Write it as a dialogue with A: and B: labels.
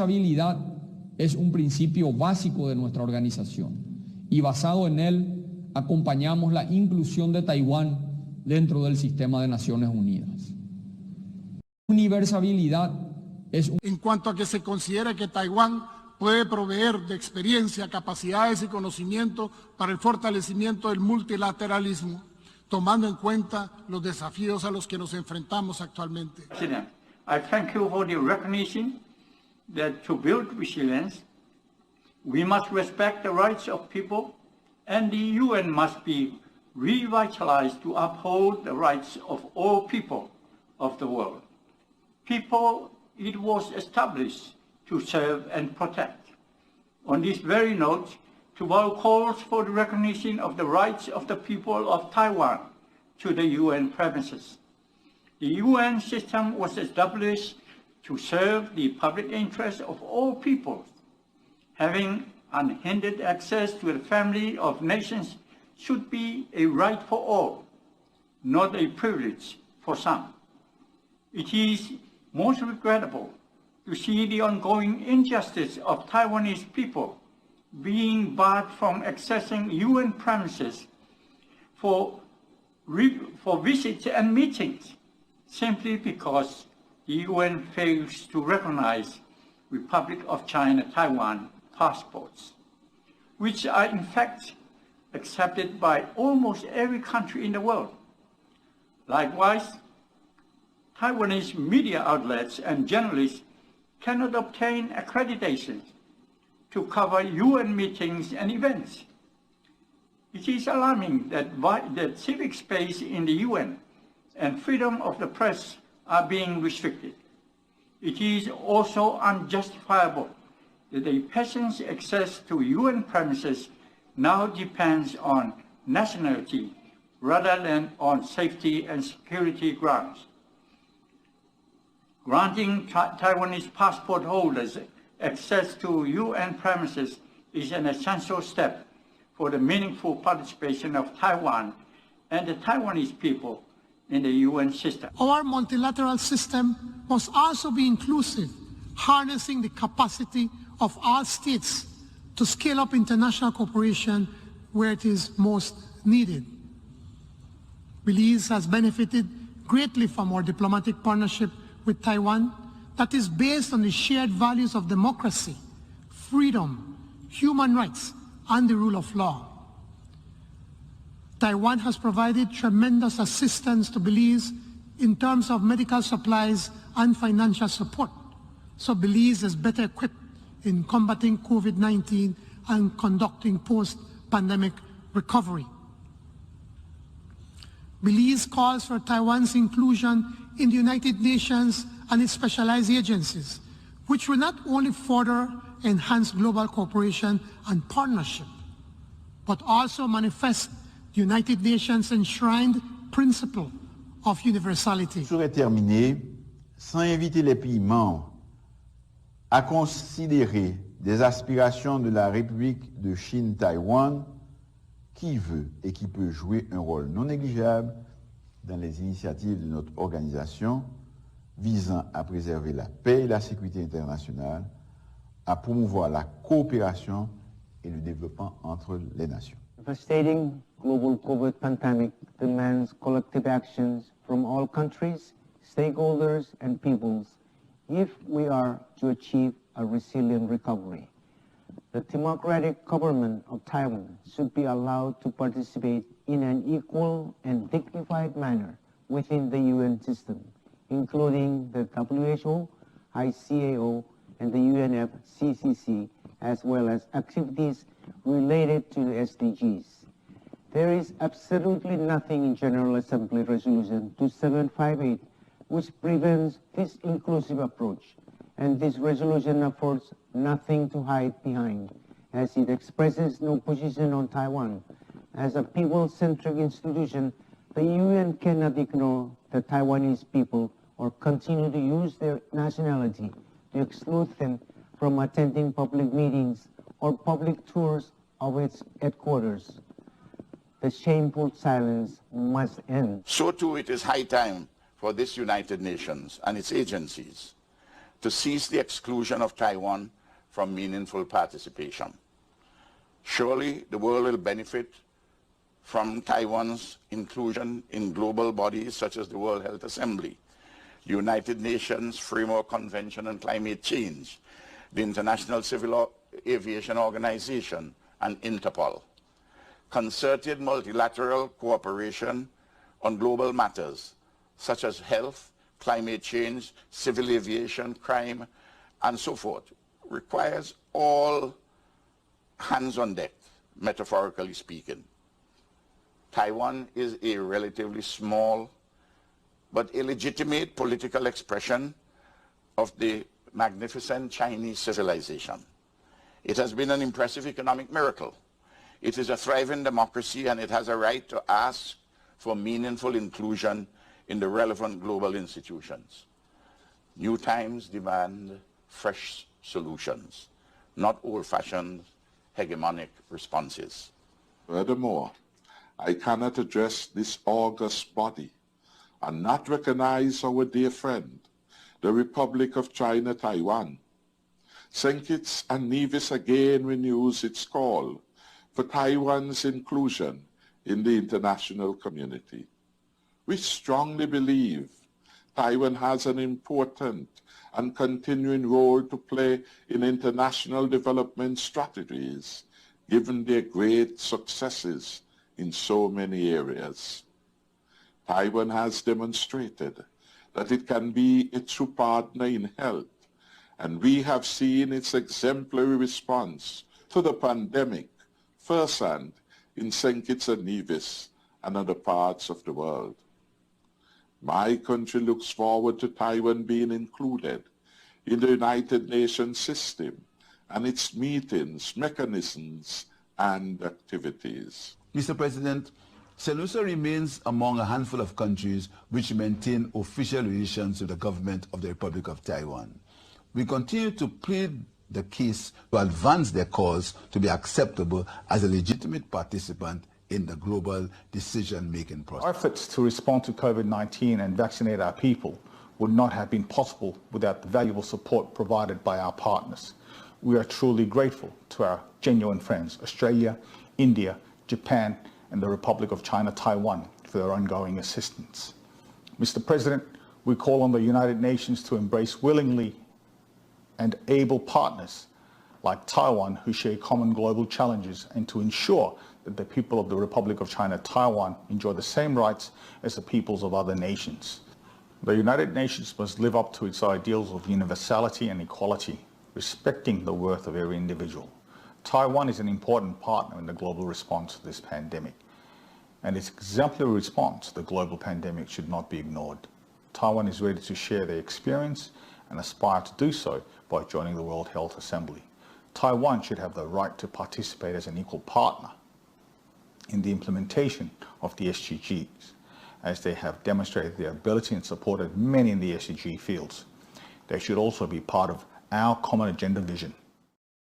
A: Universalidad es un principio básico de nuestra organización y basado en él acompañamos la inclusión de Taiwán dentro del sistema de Naciones Unidas. Universalidad es un...
B: En cuanto a que se considera que Taiwán puede proveer de experiencia, capacidades y conocimiento para el fortalecimiento del multilateralismo, tomando en cuenta los desafíos a los que nos enfrentamos actualmente.
C: President, I thank you for the recognition that to build resilience, we must respect the rights of people, and the UN must be revitalized to uphold the rights of all people of the world. People it was established to serve and protect. On this very note, tomorrow calls for the recognition of the rights of the people of Taiwan to the UN premises. The UN system was established to serve the public interest of all peoples. Having unhindered access to the family of nations should be a right for all, not a privilege for some. It is most regrettable to see the ongoing injustice of Taiwanese people being barred from accessing UN premises for visits and meetings simply because the UN fails to recognize Republic of China Taiwan passports, which are in fact accepted by almost every country in the world. Likewise, Taiwanese media outlets and journalists cannot obtain accreditation to cover UN meetings and events. It is alarming that civic space in the UN and freedom of the press are being restricted. It is also unjustifiable that a person's access to UN premises now depends on nationality rather than on safety and security grounds. Granting Taiwanese passport holders access to UN premises is an essential step for the meaningful participation of Taiwan and the Taiwanese people in the UN system.
B: Our multilateral system must also be inclusive, harnessing the capacity of all states to scale up international cooperation where it is most needed. Belize has benefited greatly from our diplomatic partnership with Taiwan that is based on the shared values of democracy, freedom, human rights, and the rule of law. Taiwan has provided tremendous assistance to Belize in terms of medical supplies and financial support, so Belize is better equipped in combating COVID-19 and conducting post-pandemic recovery. Belize calls for Taiwan's inclusion in the United Nations and its specialized agencies, which will not only further enhance global cooperation and partnership, but also manifest the United Nations enshrined principle of universality.
D: Je serais terminé sans inviter les pays membres à considérer des aspirations de la République de Chine-Taïwan qui veut et qui peut jouer un rôle non négligeable dans les initiatives de notre organisation visant à préserver la paix et la sécurité internationale, à promouvoir la coopération et le développement entre les nations.
E: The devastating global COVID pandemic demands collective actions from all countries, stakeholders, and peoples if we are to achieve a resilient recovery. The democratic government of Taiwan should be allowed to participate in an equal and dignified manner within the UN system, including the WHO, ICAO, and the UNFCCC, as well as activities related to the SDGs. There is absolutely nothing in General Assembly Resolution 2758 which prevents this inclusive approach, and this resolution affords nothing to hide behind, as it expresses no position on Taiwan. As a people-centric institution, the UN cannot ignore the Taiwanese people or continue to use their nationality to exclude them from attending public meetings or public tours of its headquarters. The shameful silence must end.
F: So too it is high time for this United Nations and its agencies to cease the exclusion of Taiwan from meaningful participation. Surely the world will benefit from Taiwan's inclusion in global bodies such as the World Health Assembly, the United Nations Framework Convention on Climate Change, the International Civil Aviation Organization, and Interpol. Concerted multilateral cooperation on global matters such as health, climate change, civil aviation, crime, and so forth requires all hands on deck, metaphorically speaking. Taiwan is a relatively small but illegitimate political expression of the magnificent Chinese civilization. It has been an impressive economic miracle. It is a thriving democracy, and it has a right to ask for meaningful inclusion in the relevant global institutions. New times demand fresh solutions, not old-fashioned hegemonic responses.
G: Furthermore, I cannot address this august body and not recognize our dear friend, the Republic of China, Taiwan. St. Kitts and Nevis again renews its call for Taiwan's inclusion in the international community. We strongly believe Taiwan has an important and continuing role to play in international development strategies, given their great successes in so many areas. Taiwan has demonstrated that it can be a true partner in health, and we have seen its exemplary response to the pandemic firsthand in St. Kitts and Nevis and other parts of the world. My country looks forward to Taiwan being included in the United Nations system and its meetings, mechanisms, and activities.
H: Mr. President, St. Lucia remains among a handful of countries which maintain official relations with the government of the Republic of Taiwan. We continue to plead the case to advance their cause to be acceptable as a legitimate participant in the global decision-making process.
I: Our efforts to respond to COVID-19 and vaccinate our people would not have been possible without the valuable support provided by our partners. We are truly grateful to our genuine friends, Australia, India, Japan, and the Republic of China, Taiwan, for their ongoing assistance. Mr. President, we call on the United Nations to embrace willingly and able partners like Taiwan who share common global challenges, and to ensure that the people of the Republic of China, Taiwan, enjoy the same rights as the peoples of other nations. The United Nations must live up to its ideals of universality and equality, respecting the worth of every individual. Taiwan is an important partner in the global response to this pandemic, and its exemplary response to the global pandemic should not be ignored. Taiwan is ready to share their experience and aspire to do so by joining the World Health Assembly. Taiwan should have the right to participate as an equal partner in the implementation of the SDGs, as they have demonstrated their ability and supported many in the SDG fields. They should also be part of our common agenda vision